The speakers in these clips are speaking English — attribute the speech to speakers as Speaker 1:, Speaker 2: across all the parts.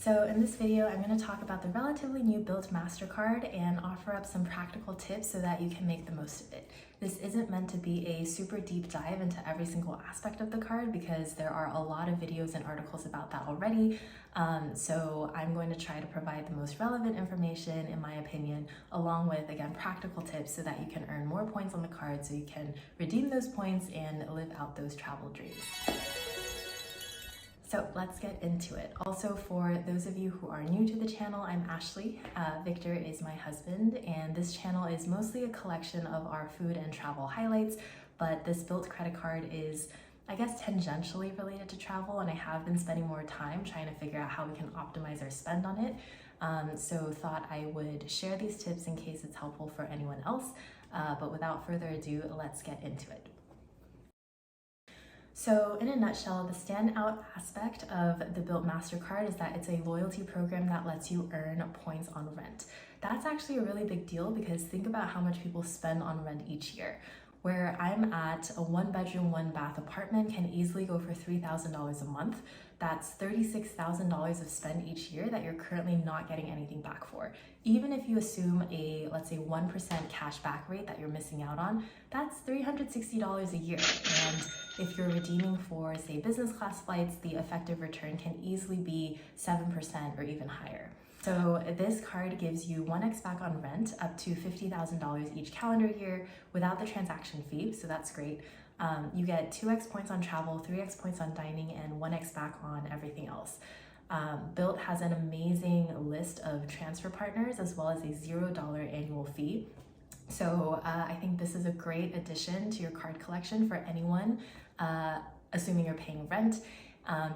Speaker 1: So in this video, I'm going to talk about the relatively new Bilt Mastercard and offer up some practical tips so that you can make the most of it. This isn't meant to be a super deep dive into every single aspect of the card because there are a lot of videos and articles about that already. So I'm going to try to provide the most relevant information, in my opinion, along with, again, practical tips so that you can earn more points on the card so you can redeem those points and live out those travel dreams. So let's get into it. Also, for those of you who are new to the channel, I'm Ashley. Victor is my husband, and this channel is mostly a collection of our food and travel highlights, but this Bilt credit card is, I guess, tangentially related to travel, and I have been spending more time trying to figure out how we can optimize our spend on it. So thought I would share these tips in case it's helpful for anyone else. But without further ado, let's get into it. So in a nutshell, the standout aspect of the Bilt Mastercard is that it's a loyalty program that lets you earn points on rent. That's actually a really big deal because think about how much people spend on rent each year. Where I'm at, a 1-bedroom, 1-bath apartment can easily go for $3,000 a month. That's $36,000 of spend each year that you're currently not getting anything back for. Even if you assume a, let's say, 1% cash back rate that you're missing out on, that's $360 a year. And if you're redeeming for, say, business class flights, the effective return can easily be 7% or even higher. So this card gives you 1x back on rent up to $50,000 each calendar year without the transaction fee, so that's great. You get 2x points on travel, 3x points on dining, and 1x back on everything else. Bilt has an amazing list of transfer partners as well as a $0 annual fee. So I think this is a great addition to your card collection for anyone, assuming you're paying rent.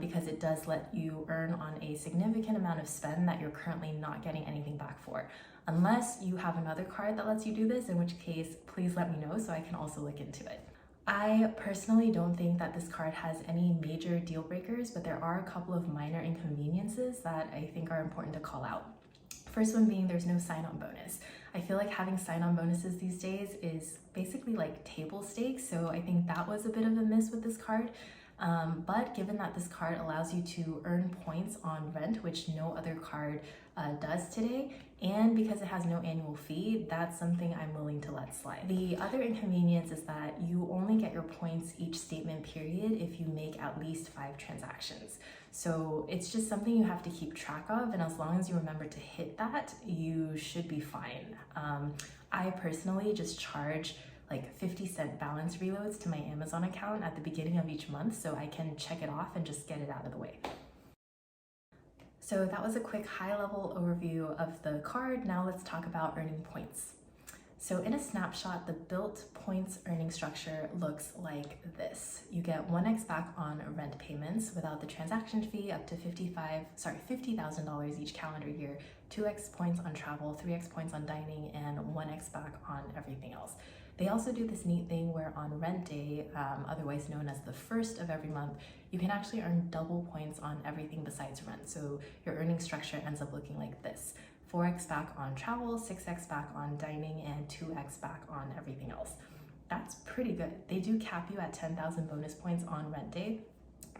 Speaker 1: Because it does let you earn on a significant amount of spend that you're currently not getting anything back for. Unless you have another card that lets you do this, in which case, please let me know so I can also look into it. I personally don't think that this card has any major deal breakers, but there are a couple of minor inconveniences that I think are important to call out. First one being there's no sign-on bonus. I feel like having sign-on bonuses these days is basically like table stakes, so I think that was a bit of a miss with this card. But given that this card allows you to earn points on rent, which no other card does today, and because it has no annual fee, that's something I'm willing to let slide. The other inconvenience is that you only get your points each statement period if you make at least 5 transactions. So it's just something you have to keep track of, and as long as you remember to hit that, you should be fine. I personally just charge like 50-cent balance reloads to my Amazon account at the beginning of each month so I can check it off and just get it out of the way. So that was a quick high-level overview of the card. Now let's talk about earning points. So in a snapshot, the Bilt points earning structure looks like this. You get 1x back on rent payments without the transaction fee up to $50,000 each calendar year, 2x points on travel, 3x points on dining, and 1x back on everything else. They also do this neat thing where on rent day, otherwise known as the first of every month, you can actually earn double points on everything besides rent. So your earning structure ends up looking like this: 4x back on travel, 6x back on dining, and 2x back on everything else. That's pretty good. They do cap you at 10,000 bonus points on rent day,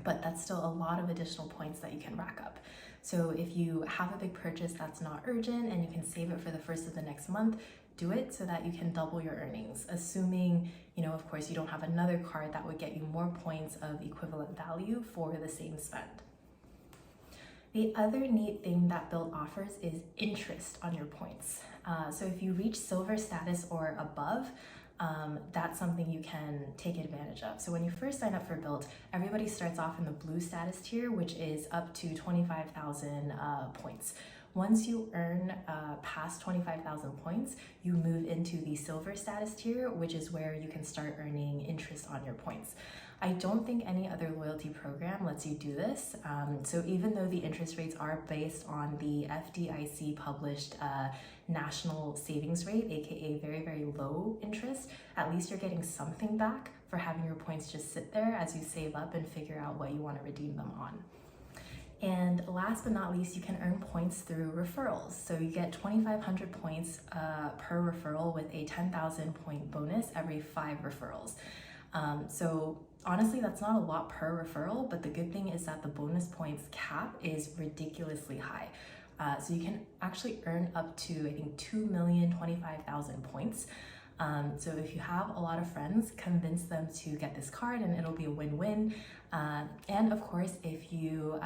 Speaker 1: but that's still a lot of additional points that you can rack up. So if you have a big purchase that's not urgent and you can save it for the first of the next month, do it so that you can double your earnings, assuming, of course, you don't have another card that would get you more points of equivalent value for the same spend. The other neat thing that Bilt offers is interest on your points. So if you reach silver status or above, that's something you can take advantage of. So when you first sign up for Bilt, everybody starts off in the blue status tier, which is up to 25,000 points. Once you earn past 25,000 points, you move into the silver status tier, which is where you can start earning interest on your points. I don't think any other loyalty program lets you do this. So even though the interest rates are based on the FDIC published national savings rate, aka very, very low interest, at least you're getting something back for having your points just sit there as you save up and figure out what you want to redeem them on. And last but not least, you can earn points through referrals. So you get 2,500 points per referral with a 10,000 point bonus every 5 referrals. So honestly, that's not a lot per referral, but the good thing is that the bonus points cap is ridiculously high. So you can actually earn up to, I think, 2,025,000 points. So if you have a lot of friends, convince them to get this card and it'll be a win-win. And of course, if you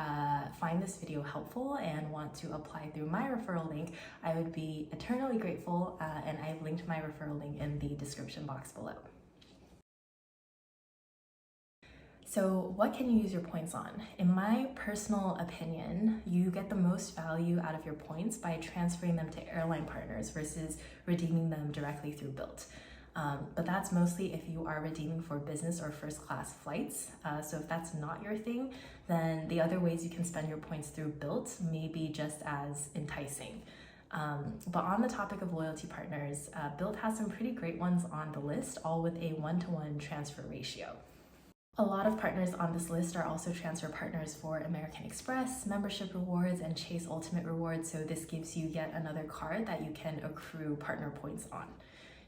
Speaker 1: find this video helpful and want to apply through my referral link, I would be eternally grateful, and I've linked my referral link in the description box below. So what can you use your points on? In my personal opinion, you get the most value out of your points by transferring them to airline partners versus redeeming them directly through Bilt. But that's mostly if you are redeeming for business or first class flights. So if that's not your thing, then the other ways you can spend your points through Bilt may be just as enticing. But on the topic of loyalty partners, Bilt has some pretty great ones on the list, all with a 1-to-1 transfer ratio. A lot of partners on this list are also transfer partners for American Express, membership rewards, and Chase Ultimate Rewards, so this gives you yet another card that you can accrue partner points on.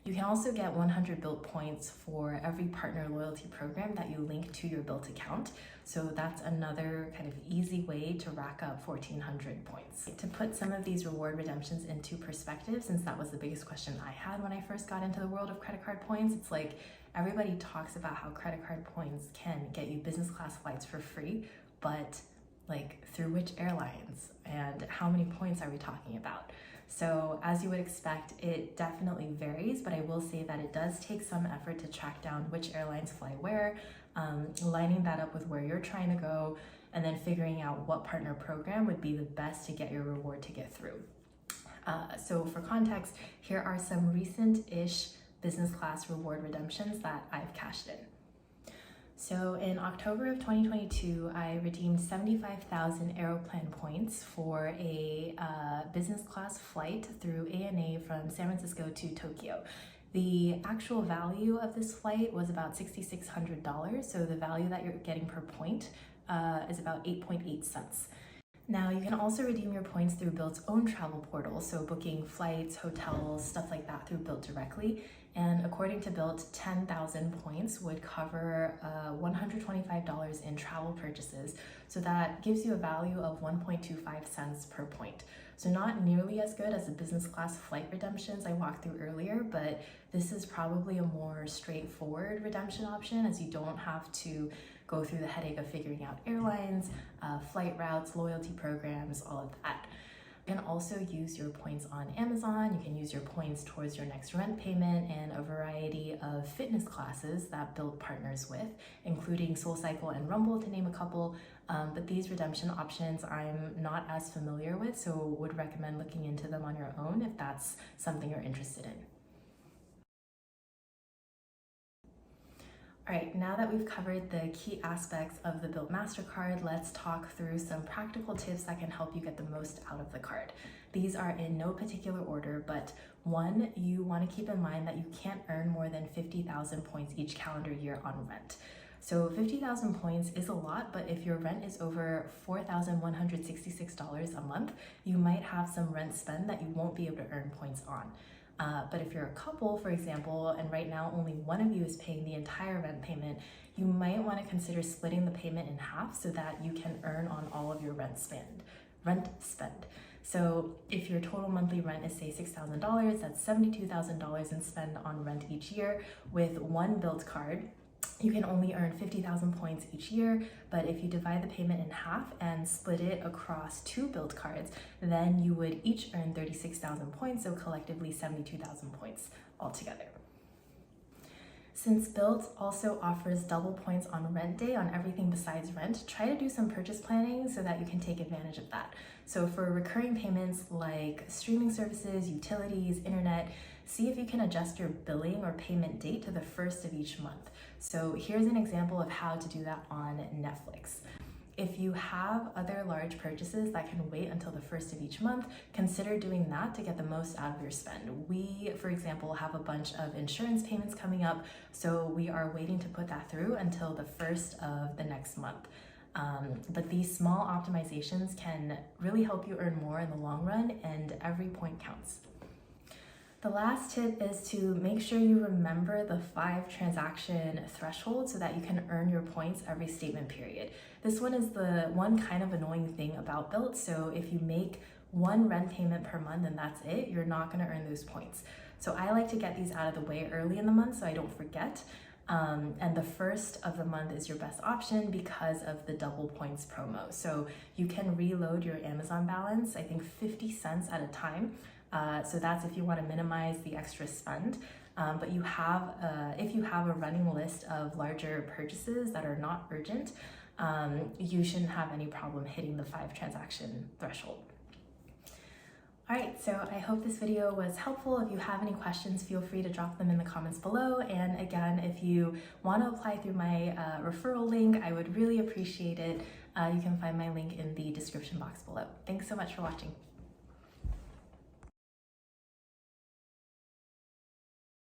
Speaker 1: You can also get 100 Bilt points for every partner loyalty program that you link to your Bilt account, so that's another kind of easy way to rack up 1,400 points. To put some of these reward redemptions into perspective, since that was the biggest question I had when I first got into the world of credit card points, it's like everybody talks about how credit card points can get you business class flights for free, but like through which airlines and how many points are we talking about? So as you would expect, it definitely varies, but I will say that it does take some effort to track down which airlines fly where, lining that up with where you're trying to go, and then figuring out what partner program would be the best to get your reward to get through. So for context, here are some recent-ish business class reward redemptions that I've cashed in. So in October of 2022, I redeemed 75,000 Aeroplan points for a business class flight through ANA from San Francisco to Tokyo. The actual value of this flight was about $6,600, so the value that you're getting per point is about 8.8 cents. Now, you can also redeem your points through Bilt's own travel portal, so booking flights, hotels, stuff like that through Bilt directly. And according to Bilt, 10,000 points would cover $125 in travel purchases. So that gives you a value of 1.25 cents per point. So not nearly as good as the business class flight redemptions I walked through earlier, but this is probably a more straightforward redemption option, as you don't have to go through the headache of figuring out airlines, flight routes, loyalty programs, all of that. You can also use your points on Amazon. You can use your points towards your next rent payment and a variety of fitness classes that Bilt partners with, including SoulCycle and Rumble, to name a couple. But these redemption options I'm not as familiar with, so would recommend looking into them on your own if that's something you're interested in. All right, now that we've covered the key aspects of the Bilt Mastercard, let's talk through some practical tips that can help you get the most out of the card. These are in no particular order, but one, you want to keep in mind that you can't earn more than 50,000 points each calendar year on rent. So 50,000 points is a lot, but if your rent is over $4,166 a month, you might have some rent spend that you won't be able to earn points on. But if you're a couple, for example, and right now only one of you is paying the entire rent payment, you might want to consider splitting the payment in half so that you can earn on all of your rent spend. So if your total monthly rent is, say, $6,000, that's $72,000 in spend on rent each year. With one Bilt card, you can only earn 50,000 points each year, but if you divide the payment in half and split it across two Bilt cards, then you would each earn 36,000 points, so collectively 72,000 points altogether. Since Bilt also offers double points on rent day on everything besides rent, try to do some purchase planning so that you can take advantage of that. So for recurring payments like streaming services, utilities, internet, see if you can adjust your billing or payment date to the first of each month. So here's an example of how to do that on Netflix. If you have other large purchases that can wait until the first of each month, consider doing that to get the most out of your spend. We, for example, have a bunch of insurance payments coming up, so we are waiting to put that through until the first of the next month. But these small optimizations can really help you earn more in the long run, and every point counts. The last tip is to make sure you remember the 5 transaction threshold so that you can earn your points every statement period. This one is the one kind of annoying thing about Bilt. So if you make 1 rent payment per month and that's it, you're not going to earn those points. So I like to get these out of the way early in the month so I don't forget. And the first of the month is your best option because of the double points promo. So you can reload your Amazon balance, I think 50 cents at a time. So that's if you want to minimize the extra spend. But you have, if you have a running list of larger purchases that are not urgent, you shouldn't have any problem hitting the 5 transaction threshold. All right, so I hope this video was helpful. If you have any questions, feel free to drop them in the comments below. And again, if you want to apply through my referral link, I would really appreciate it. You can find my link in the description box below. Thanks so much for watching.